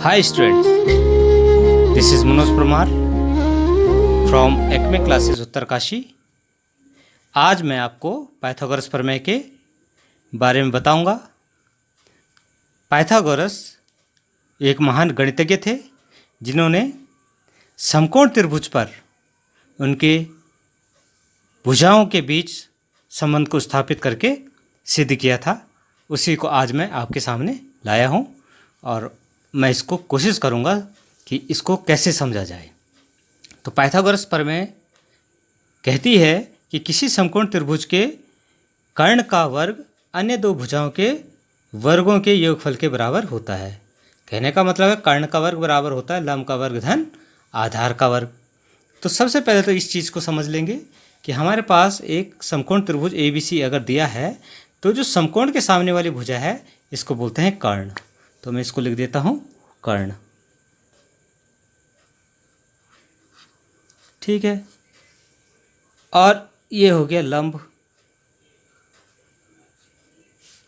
Hi students, this is Manoj Parmar from Acme classes Uttarkashi. आज मैं आपको पाइथागोरस प्रमेय के बारे में बताऊंगा। पाइथागोरस एक महान गणितज्ञ थे जिन्होंने समकोण त्रिभुज पर उनके भुजाओं के बीच संबंध को स्थापित करके सिद्ध किया था। उसी को आज मैं आपके सामने लाया हूं और मैं इसको कोशिश करूंगा कि इसको कैसे समझा जाए। तो पाइथागोरस प्रमेय कहती है कि किसी समकोण त्रिभुज के कर्ण का वर्ग अन्य दो भुजाओं के वर्गों के योगफल के बराबर होता है। कहने का मतलब है कर्ण का वर्ग बराबर होता है लंब का वर्ग धन आधार का वर्ग। तो सबसे पहले तो इस चीज़ को समझ लेंगे कि हमारे पास एक समकोण त्रिभुज ABC अगर दिया है तो जो समकोण के सामने वाली भुजा है इसको बोलते हैं कर्ण। तो मैं इसको लिख देता हूँ कर्ण। ठीक है, और ये हो गया लंब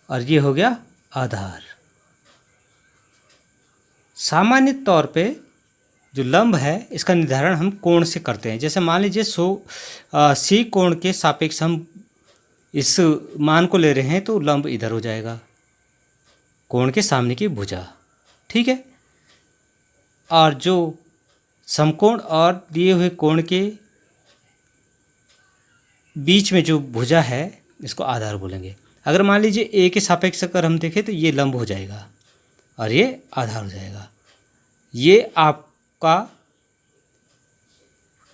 और ये हो गया आधार। सामान्य तौर पे जो लंब है इसका निर्धारण हम कोण से करते हैं। जैसे मान लीजिए सी कोण के सापेक्ष हम इस मान को ले रहे हैं तो लंब इधर हो जाएगा, कोण के सामने की भुजा। ठीक है, और जो समकोण और दिए हुए कोण के बीच में जो भुजा है इसको आधार बोलेंगे। अगर मान लीजिए ए के सापेक्ष अगर हम देखें तो ये लंब हो जाएगा और ये आधार हो जाएगा। ये आपका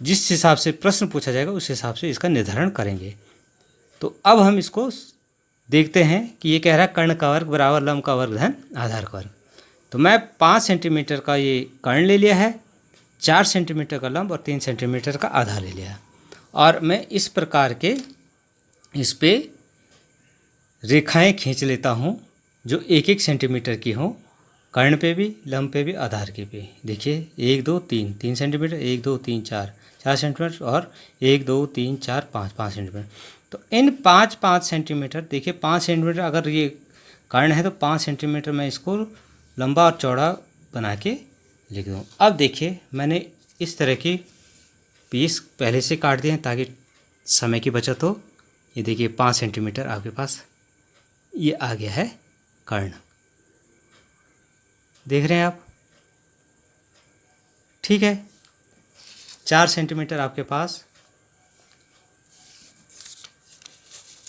जिस हिसाब से प्रश्न पूछा जाएगा उस हिसाब से इसका निर्धारण करेंगे। तो अब हम इसको देखते हैं कि ये कह रहा है कर्ण का वर्ग बराबर लंब का वर्ग धन आधार का वर्ग। तो मैं 5 सेंटीमीटर का ये कर्ण ले लिया है, 4 सेंटीमीटर का लंब और 3 सेंटीमीटर का आधार ले लिया। और मैं इस प्रकार के इस पे रेखाएं खींच लेता हूँ जो 1-1 सेंटीमीटर की हों, कर्ण पे भी लंब पे भी आधार के पे। देखिए 1 2 3 3 सेंटीमीटर, 1 2 3 4 4 सेंटीमीटर और 1 2 3 4 5 5 सेंटीमीटर। तो इन 5-5 सेंटीमीटर, देखिए 5 सेंटीमीटर अगर ये कर्ण है तो 5 सेंटीमीटर मैं इसको लंबा और चौड़ा बना के लिख दूँ। अब देखिए मैंने इस तरह की पीस पहले से काट दिए हैं ताकि समय की बचत हो। ये देखिए 5 सेंटीमीटर आपके पास ये आ गया है कर्ण, देख रहे हैं आप। ठीक है, 4 सेंटीमीटर आपके पास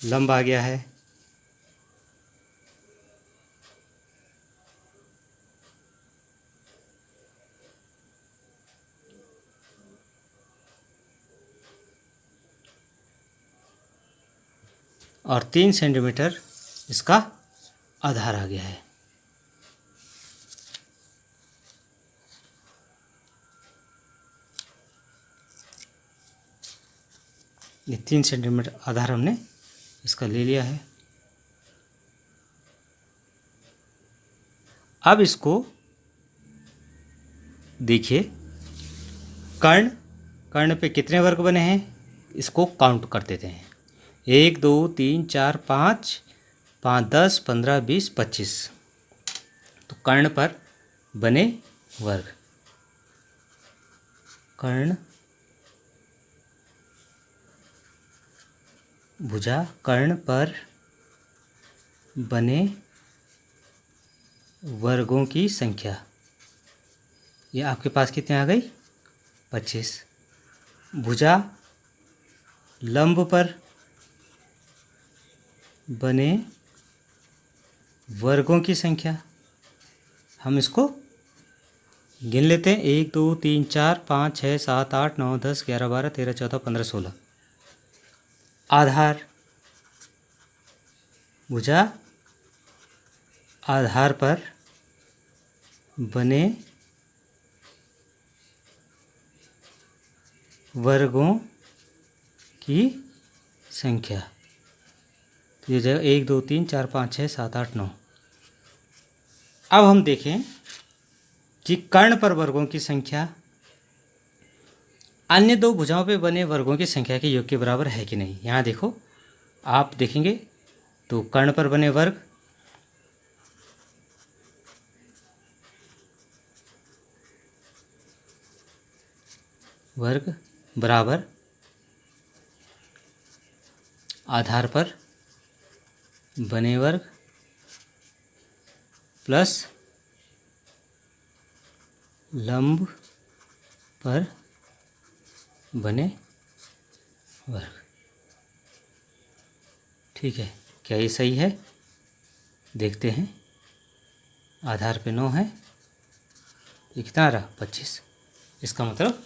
लंब आ गया है। और 3 सेंटीमीटर इसका आधार आ गया है। ये 3 सेंटीमीटर आधार हमने इसका ले लिया है। अब इसको देखिए कर्ण पे कितने वर्ग बने हैं इसको काउंट कर देते हैं। 1 2 3 4 5 5 10 15 20 25। तो कर्ण पर बने वर्ग, कर्ण भुजा कर्ण पर बने वर्गों की संख्या, ये आपके पास कितने आ गई 25। भुजा लंब पर बने वर्गों की संख्या हम इसको गिन लेते हैं। 1 2 3 4 5 6 7 8 9 10 11 12 13 14 15 16। आधार भुजा आधार पर बने वर्गों की संख्या, तो ये जगह 1 2 3 4 5 6 7 8 9। अब हम देखें कि कर्ण पर वर्गों की संख्या अन्य दो भुजाओं पे बने वर्गों की संख्या के योग के बराबर है कि नहीं। यहाँ देखो आप देखेंगे तो कर्ण पर बने वर्ग वर्ग बराबर आधार पर बने वर्ग प्लस लंब पर बने वर्ग। ठीक है, क्या ये सही है? देखते हैं। आधार पे 9 है, ये कितना रहा? 25। इसका मतलब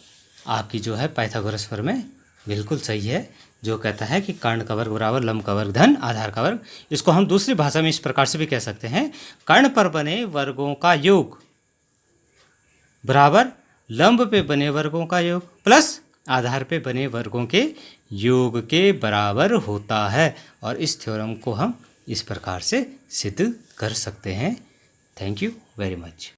आपकी जो है पाइथागोरस प्रमेय बिल्कुल सही है, जो कहता है कि कर्ण का वर्ग बराबर लंब का वर्ग धन आधार का वर्ग। इसको हम दूसरी भाषा में इस प्रकार से भी कह सकते हैं, कर्ण पर बने वर्गों का योग बराबर लंब पे बने वर्गों का योग प्लस आधार पे बने वर्गों के योग के बराबर होता है। और इस थ्योरम को हम इस प्रकार से सिद्ध कर सकते हैं। Thank you very much.